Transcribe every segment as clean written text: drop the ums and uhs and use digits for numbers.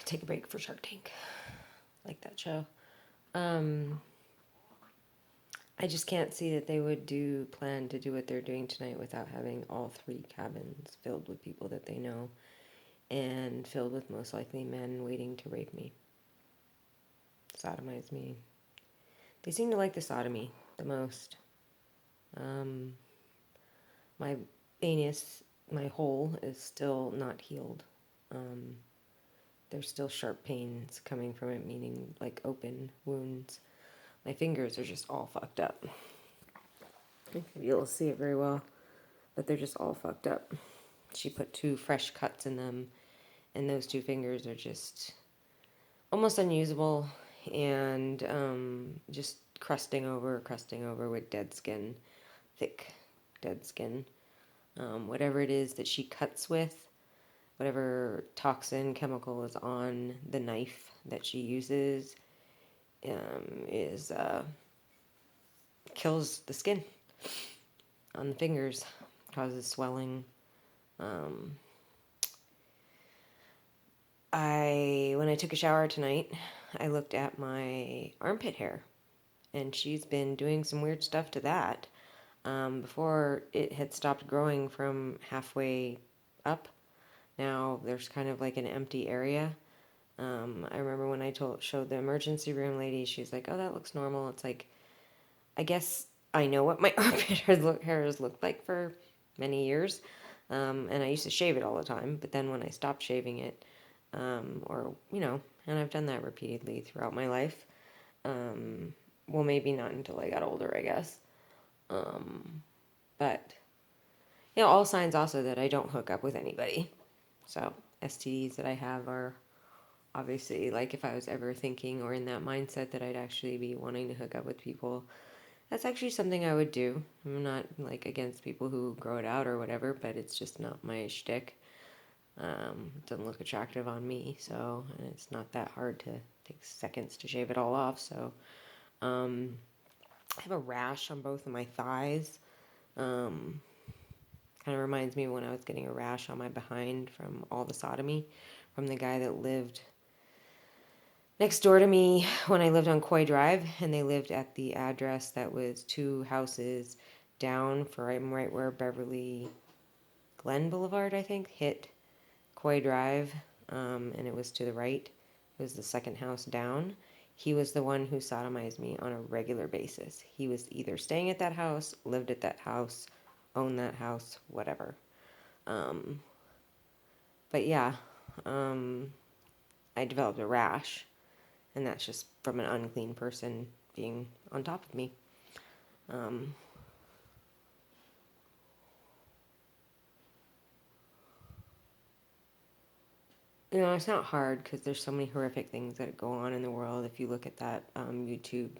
take a break for Shark Tank. Like that show. I just can't see that they would plan to do what they're doing tonight without having all 3 cabins filled with people that they know and filled with most likely men waiting to rape me, sodomize me. They seem to like the sodomy the most. My anus, my hole, is still not healed. There's still sharp pains coming from it, meaning like open wounds. My fingers are just all fucked up. You won't be able to see it very well, but they're just all fucked up. She put 2 fresh cuts in them, and those 2 fingers are just almost unusable and just crusting over with dead skin, thick dead skin. Whatever it is that she cuts with, whatever toxin chemical is on the knife that she uses, is kills the skin on the fingers, causes swelling. When I took a shower tonight, I looked at my armpit hair, and she's been doing some weird stuff to that. Before it had stopped growing from halfway up. Now there's kind of like an empty area. I remember when I showed the emergency room lady, she's like, "Oh, that looks normal." It's like, I guess I know what my armpit hair has looked like for many years, and I used to shave it all the time. But then when I stopped shaving it, and I've done that repeatedly throughout my life. Well, maybe not until I got older, I guess. But all signs also that I don't hook up with anybody. So STDs that I have are obviously, like, if I was ever thinking or in that mindset that I'd actually be wanting to hook up with people, that's actually something I would do. I'm not like against people who grow it out or whatever, but it's just not my shtick. It doesn't look attractive on me, so, and it's not that hard to take seconds to shave it all off. So I have a rash on both of my thighs. Kind of reminds me of when I was getting a rash on my behind from all the sodomy from the guy that lived next door to me when I lived on Coy Drive, and they lived at the address that was 2 houses down from right where Beverly Glen Boulevard, I think, hit Coy Drive, and it was to the right. It was the second house down. He was the one who sodomized me on a regular basis. He was either staying at that house, lived at that house, owned that house, whatever. But yeah, I developed a rash, and that's just from an unclean person being on top of me. It's not hard because there's so many horrific things that go on in the world. If you look at that YouTube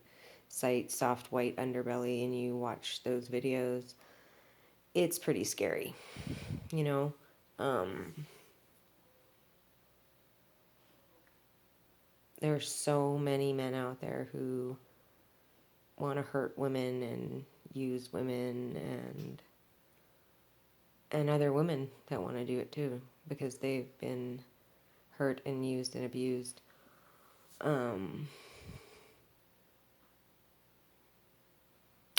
site, Soft White Underbelly, and you watch those videos, it's pretty scary, you know? There's so many men out there who want to hurt women and use women, and other women that want to do it too because they've been hurt and used and abused. I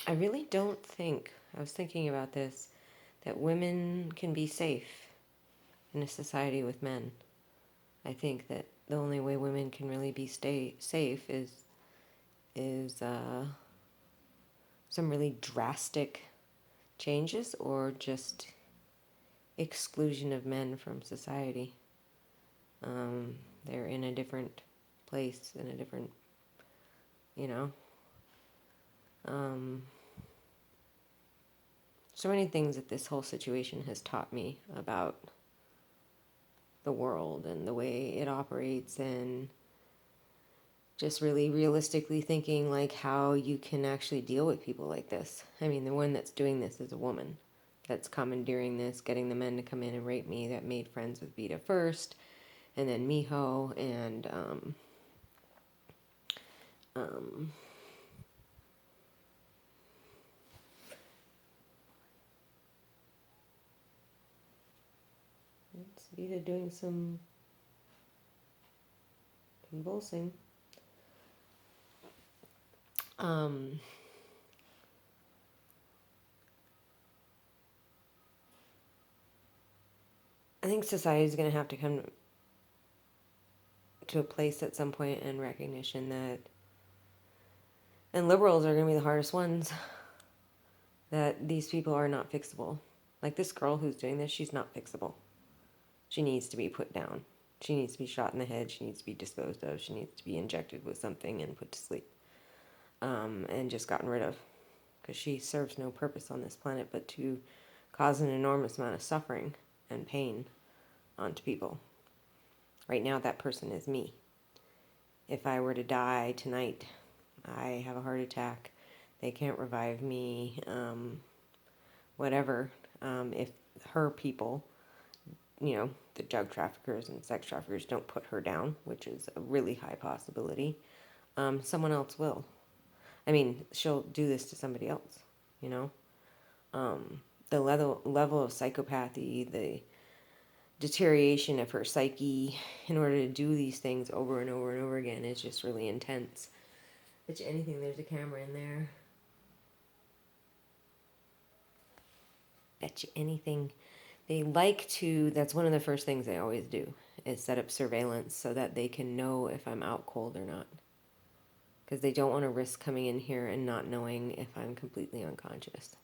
really don't think, I was thinking about this, that women can be safe in a society with men. I think that the only way women can really be safe is some really drastic changes or just exclusion of men from society. They're in a different place, in a different, so many things that this whole situation has taught me about the world and the way it operates, and just really realistically thinking like how you can actually deal with people like this. I mean, the one that's doing this is a woman that's commandeering this, getting the men to come in and rape me, that made friends with Vita first, and then Miho, and it's Vita doing some convulsing. I think society is going to have to come to a place at some point in recognition that, and liberals are going to be the hardest ones, that these people are not fixable. Like this girl who's doing this, she's not fixable. She needs to be put down. She needs to be shot in the head. She needs to be disposed of. She needs to be injected with something and put to sleep. And just gotten rid of. Because she serves no purpose on this planet but to cause an enormous amount of suffering and pain onto people. Right now, that person is me. If I were to die tonight, I have a heart attack, they can't revive me, whatever. If her people, the drug traffickers and sex traffickers don't put her down, which is a really high possibility, someone else will. I mean, she'll do this to somebody else, The level of psychopathy, the deterioration of her psyche in order to do these things over and over and over again is just really intense. Bet you anything there's a camera in there. Bet you anything. They like to, that's one of the first things they always do, is set up surveillance so that they can know if I'm out cold or not. Because they don't want to risk coming in here and not knowing if I'm completely unconscious.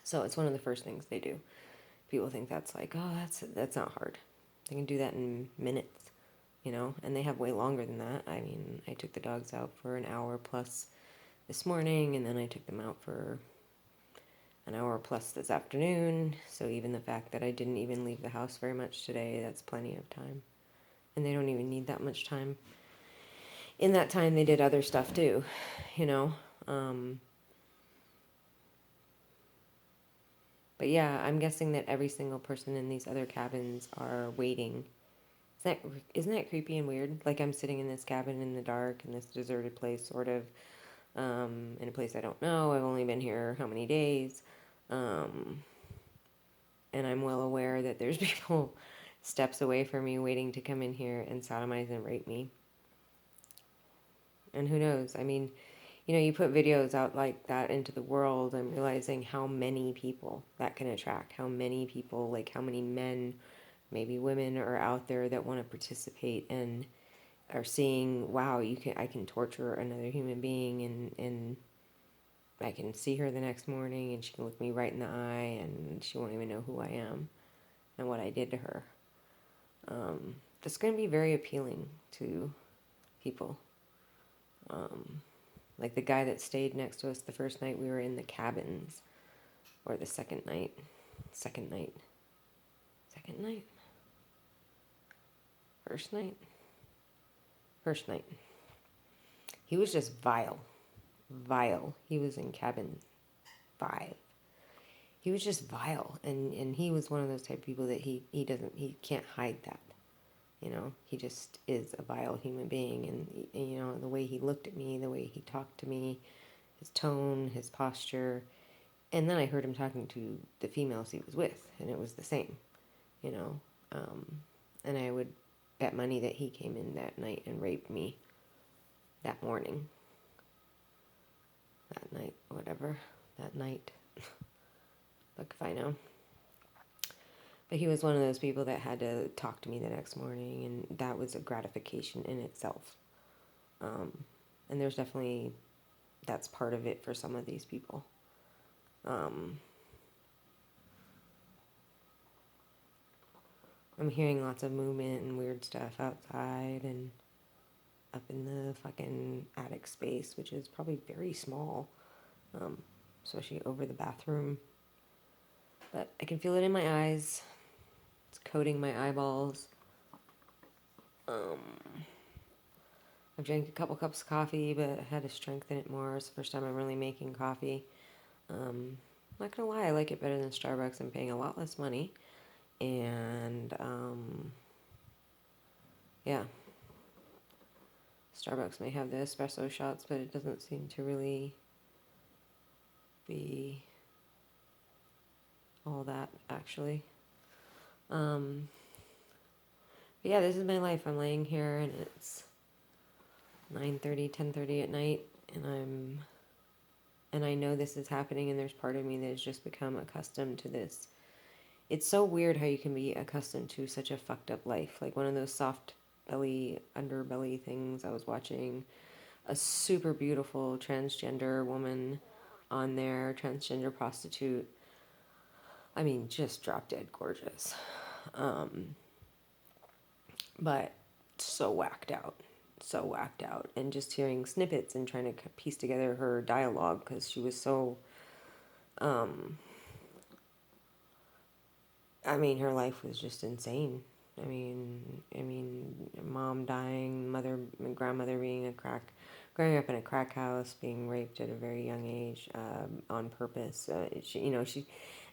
So it's one of the first things they do. People think that's like, oh, that's not hard. They can do that in minutes, and they have way longer than that. I mean, I took the dogs out for an hour plus this morning, and then I took them out for an hour plus this afternoon. So even the fact that I didn't even leave the house very much today, that's plenty of time. And they don't even need that much time. In that time, they did other stuff too, But yeah, I'm guessing that every single person in these other cabins are waiting. Isn't that creepy and weird? Like I'm sitting in this cabin in the dark in this deserted place, sort of, in a place I don't know. I've only been here how many days? And I'm well aware that there's people steps away from me waiting to come in here and sodomize and rape me. And who knows? I mean, you put videos out like that into the world, I'm realizing how many people that can attract, how many people, like how many men, maybe women are out there that want to participate and are seeing, wow, I can torture another human being and I can see her the next morning and she can look me right in the eye and she won't even know who I am and what I did to her. That's going to be very appealing to people. Like the guy that stayed next to us the first night we were in the cabins, or the second night. First night. He was just vile. He was in cabin 5. He was just vile, and he was one of those type of people that he can't hide that. He just is a vile human being, and the way he looked at me, the way he talked to me, his tone, his posture, and then I heard him talking to the females he was with, and it was the same, and I would bet money that he came in that night and raped me that morning, that night, look if I know. But he was one of those people that had to talk to me the next morning, and that was a gratification in itself. And there's definitely, that's part of it for some of these people. I'm hearing lots of movement and weird stuff outside and up in the fucking attic space, which is probably very small, especially over the bathroom. But I can feel it in my eyes. It's coating my eyeballs. I've drank a couple cups of coffee, but I had to strengthen it more. It's the first time I'm really making coffee. I'm not gonna lie, I like it better than Starbucks. I'm paying a lot less money. And, yeah. Starbucks may have the espresso shots, but it doesn't seem to really be all that, actually. But yeah, this is my life. I'm laying here and it's 9:30, 10:30 at night, and I know this is happening, and there's part of me that has just become accustomed to this. It's so weird how you can be accustomed to such a fucked up life. Like one of those soft belly, underbelly things. I was watching a super beautiful transgender woman on there, transgender prostitute. I mean, just drop dead gorgeous. Um, but so whacked out. So whacked out. And just hearing snippets and trying to piece together her dialogue because she was so. I mean, her life was just insane. Mom dying, grandmother being growing up in a crack house, being raped at a very young age, on purpose. And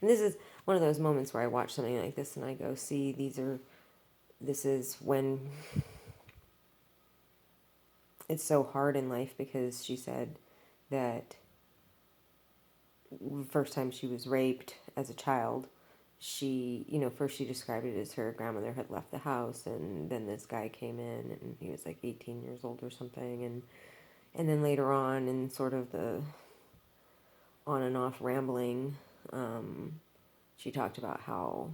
this is one of those moments where I watch something like this and I go, see, this is when it's so hard in life, because she said that the first time she was raped as a child, first she described it as her grandmother had left the house, and then this guy came in, and he was like 18 years old or something, and then later on, in sort of the on and off rambling, she talked about how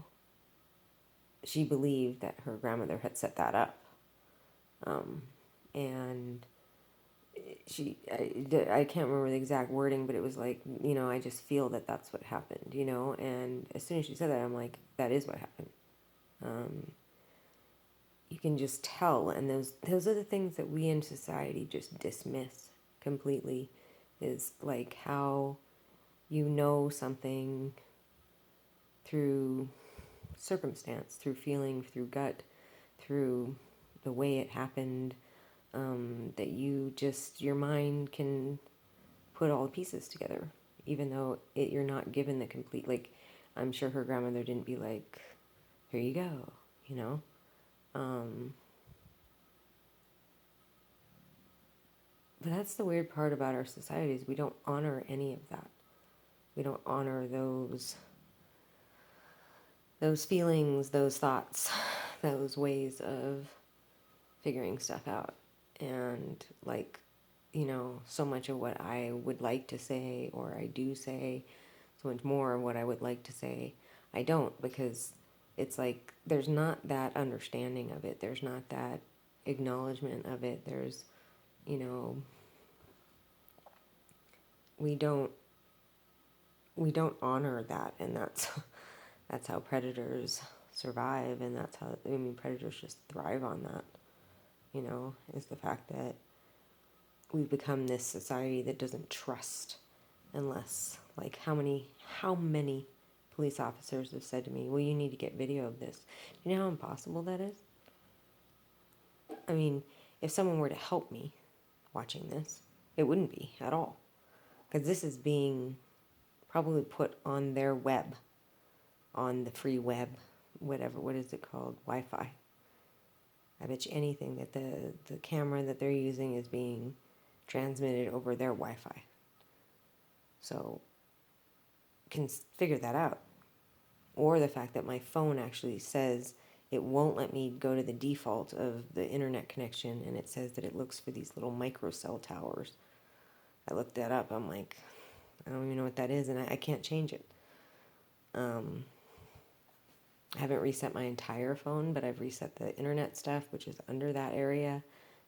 she believed that her grandmother had set that up, and I can't remember the exact wording, but it was like, I just feel that that's what happened, and as soon as she said that, I'm like, that is what happened. You can just tell, and those are the things that we in society just dismiss completely, is like how something through circumstance, through feeling, through gut, through the way it happened, that your mind can put all the pieces together, even though you're not given the complete, like, I'm sure her grandmother didn't be like, here you go, but that's the weird part about our society, is we don't honor any of that. We don't honor those feelings, those thoughts, those ways of figuring stuff out. And like, so much of what I would like to say, or I do say, so much more of what I would like to say, I don't, because it's like there's not that understanding of it. There's not that acknowledgement of it. There's, we don't honor that, and that's how predators survive, and that's how, predators just thrive on that, is the fact that we've become this society that doesn't trust, unless, like, how many police officers have said to me, well, you need to get video of this. You know how impossible that is? I mean, if someone were to help me watching this, it wouldn't be at all, because this is being probably put on their web, on the free web, whatever, what is it called, Wi-Fi. I bet you anything that the camera that they're using is being transmitted over their Wi-Fi. So, can figure that out. Or the fact that my phone actually says it won't let me go to the default of the internet connection, and it says that it looks for these little microcell towers. I looked that up. I'm like, I don't even know what that is, and I can't change it. I haven't reset my entire phone, but I've reset the internet stuff, which is under that area.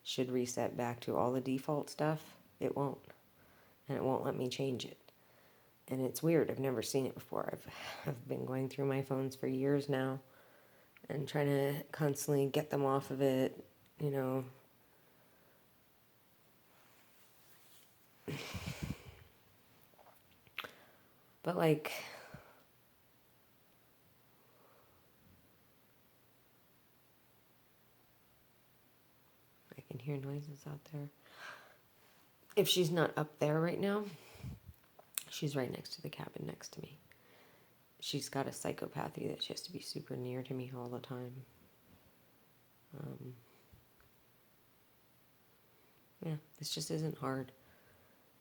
Should reset back to all the default stuff. It won't. And it won't let me change it. And it's weird. I've never seen it before. I've been going through my phones for years now and trying to constantly get them off of it, But like, I can hear noises out there. If she's not up there right now, she's right next to the cabin next to me. She's got a psychopathy that she has to be super near to me all the time. Yeah, this just isn't hard.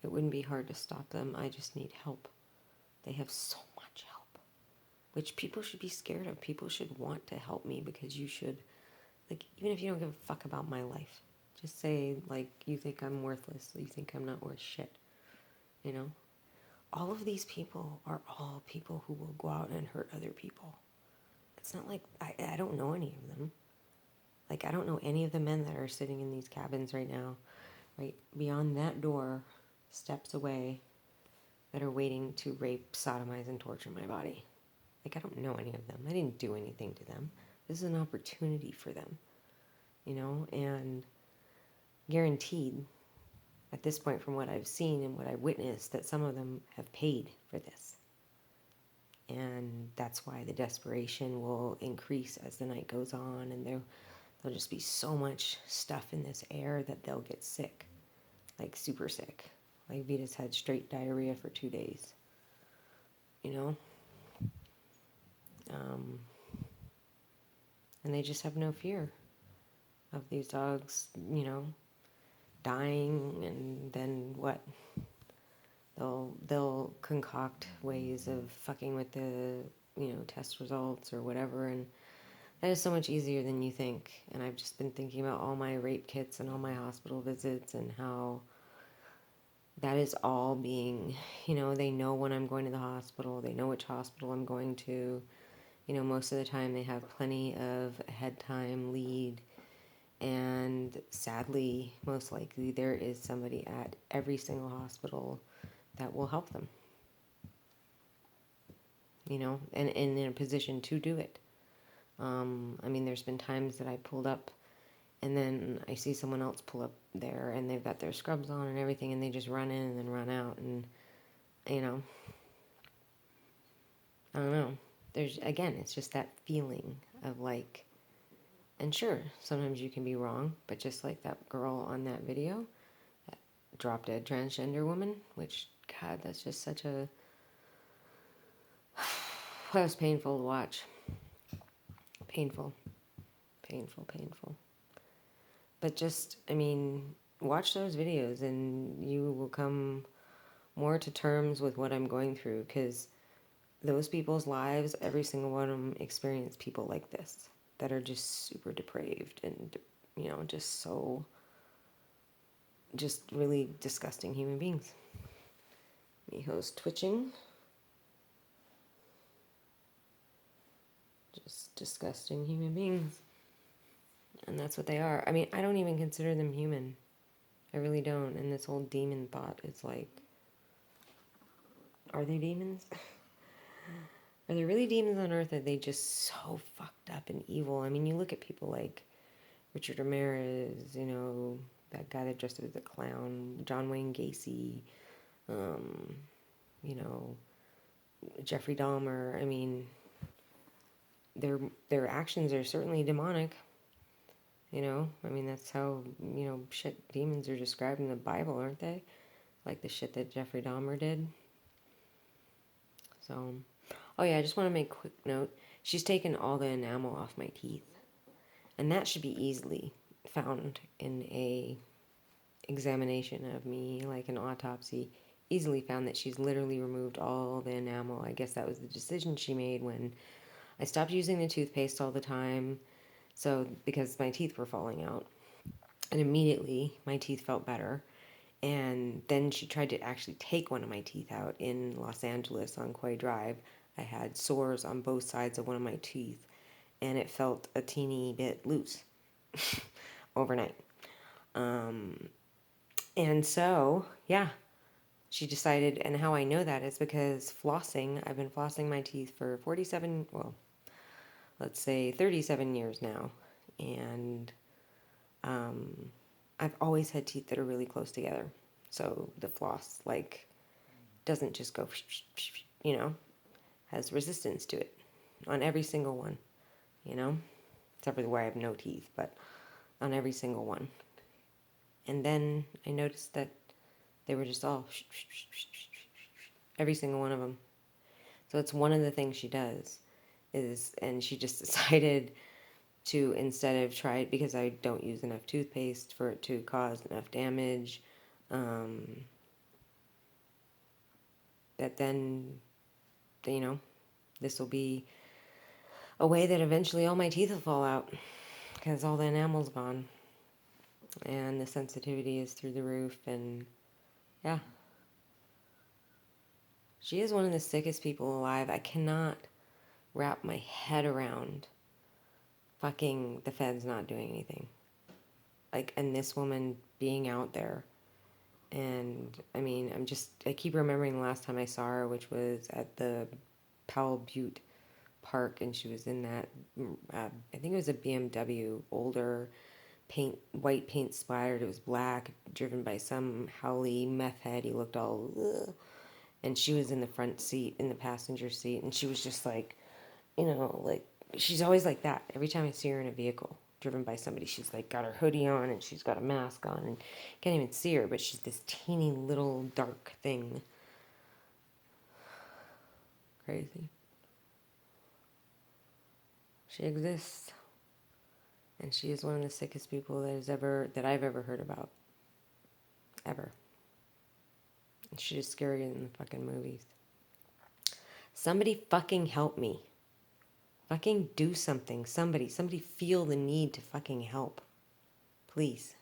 It wouldn't be hard to stop them. I just need help. They have so much help, which people should be scared of. People should want to help me, because you should Like, even if you don't give a fuck about my life, just say, like, you think I'm worthless, you think I'm not worth shit, you know? All of these people are all people who will go out and hurt other people. It's not like, I don't know any of them. Like, I don't know any of the men that are sitting in these cabins right now, right beyond that door, steps away, that are waiting to rape, sodomize, and torture my body. Like, I don't know any of them. I didn't do anything to them. This is an opportunity for them, you know? And guaranteed, at this point, from what I've seen and what I've witnessed, that some of them have paid for this. And that's why the desperation will increase as the night goes on, and there'll just be so much stuff in this air that they'll get sick, like super sick. Like Vita's had straight diarrhea for 2 days, you know? And they just have no fear of these dogs, you know, dying, and then what? They'll concoct ways of fucking with the, you know, test results or whatever, and that is so much easier than you think. And I've just been thinking about all my rape kits and all my hospital visits and how that is all being, you know, they know when I'm going to the hospital, they know which hospital I'm going to. You know, most of the time they have plenty of head time lead, and sadly, most likely there is somebody at every single hospital that will help them, you know, and in a position to do it. I mean, there's been times that I pulled up and then I see someone else pull up there and they've got their scrubs on and everything, and they just run in and then run out. And, you know, I don't know. There's, again, it's just that feeling of like, and sure, sometimes you can be wrong, but just like that girl on that video, that drop dead transgender woman, which, God, that's just such a, that was painful to watch. Painful. Painful, painful. But just, I mean, watch those videos and you will come more to terms with what I'm going through, because those people's lives, every single one of them experience people like this that are just super depraved and, you know, just so, just really disgusting human beings. Miho's twitching. Just disgusting human beings. And that's what they are. I mean, I don't even consider them human. I really don't. And this whole demon thought is like, are they demons? Are there really demons on Earth? Or are they just so fucked up and evil? I mean, you look at people like Richard Ramirez, you know, that guy that dressed up as a clown, John Wayne Gacy, you know, Jeffrey Dahmer. I mean, their actions are certainly demonic. You know, I mean, that's how, you know, shit, demons are described in the Bible, aren't they? Like the shit that Jeffrey Dahmer did. So, oh yeah, I just want to make a quick note. She's taken all the enamel off my teeth. And that should be easily found in a examination of me, like an autopsy. Easily found that she's literally removed all the enamel. I guess that was the decision she made when I stopped using the toothpaste all the time. So, because my teeth were falling out. And immediately my teeth felt better. And then she tried to actually take one of my teeth out in Los Angeles on Quay Drive. I had sores on both sides of one of my teeth, and it felt a teeny bit loose overnight. And so, yeah, she decided, and how I know that is because flossing, I've been flossing my teeth for 47, well, let's say 37 years now. And I've always had teeth that are really close together. So the floss, like, doesn't just go, you know, has resistance to it on every single one, you know, except for where I have no teeth, but on every single one. And then I noticed that they were just all, every single one of them. So it's one of the things she does is, and she just decided to, instead of try it, because I don't use enough toothpaste for it to cause enough damage, that then, you know, this will be a way that eventually all my teeth will fall out. because all the enamel's gone. And the sensitivity is through the roof, and yeah. She is one of the sickest people alive. I cannot wrap my head around fucking the feds not doing anything. Like, and this woman being out there. And, I mean, I keep remembering the last time I saw her, which was at the Powell Butte Park, and she was in that, I think it was a BMW, older, white paint splattered. It was black, driven by some howly meth head. He looked all, ugh. And she was in the front seat, in the passenger seat, and she was just like, like, she's always like that. Every time I see her in a vehicle driven by somebody, she's like got her hoodie on and she's got a mask on, and can't even see her, but she's this teeny little dark thing. Crazy. She exists. And she is one of the sickest people that I've ever heard about. Ever. And she is scarier than the fucking movies. Somebody fucking help me. Fucking do something. Somebody feel the need to fucking help. Please.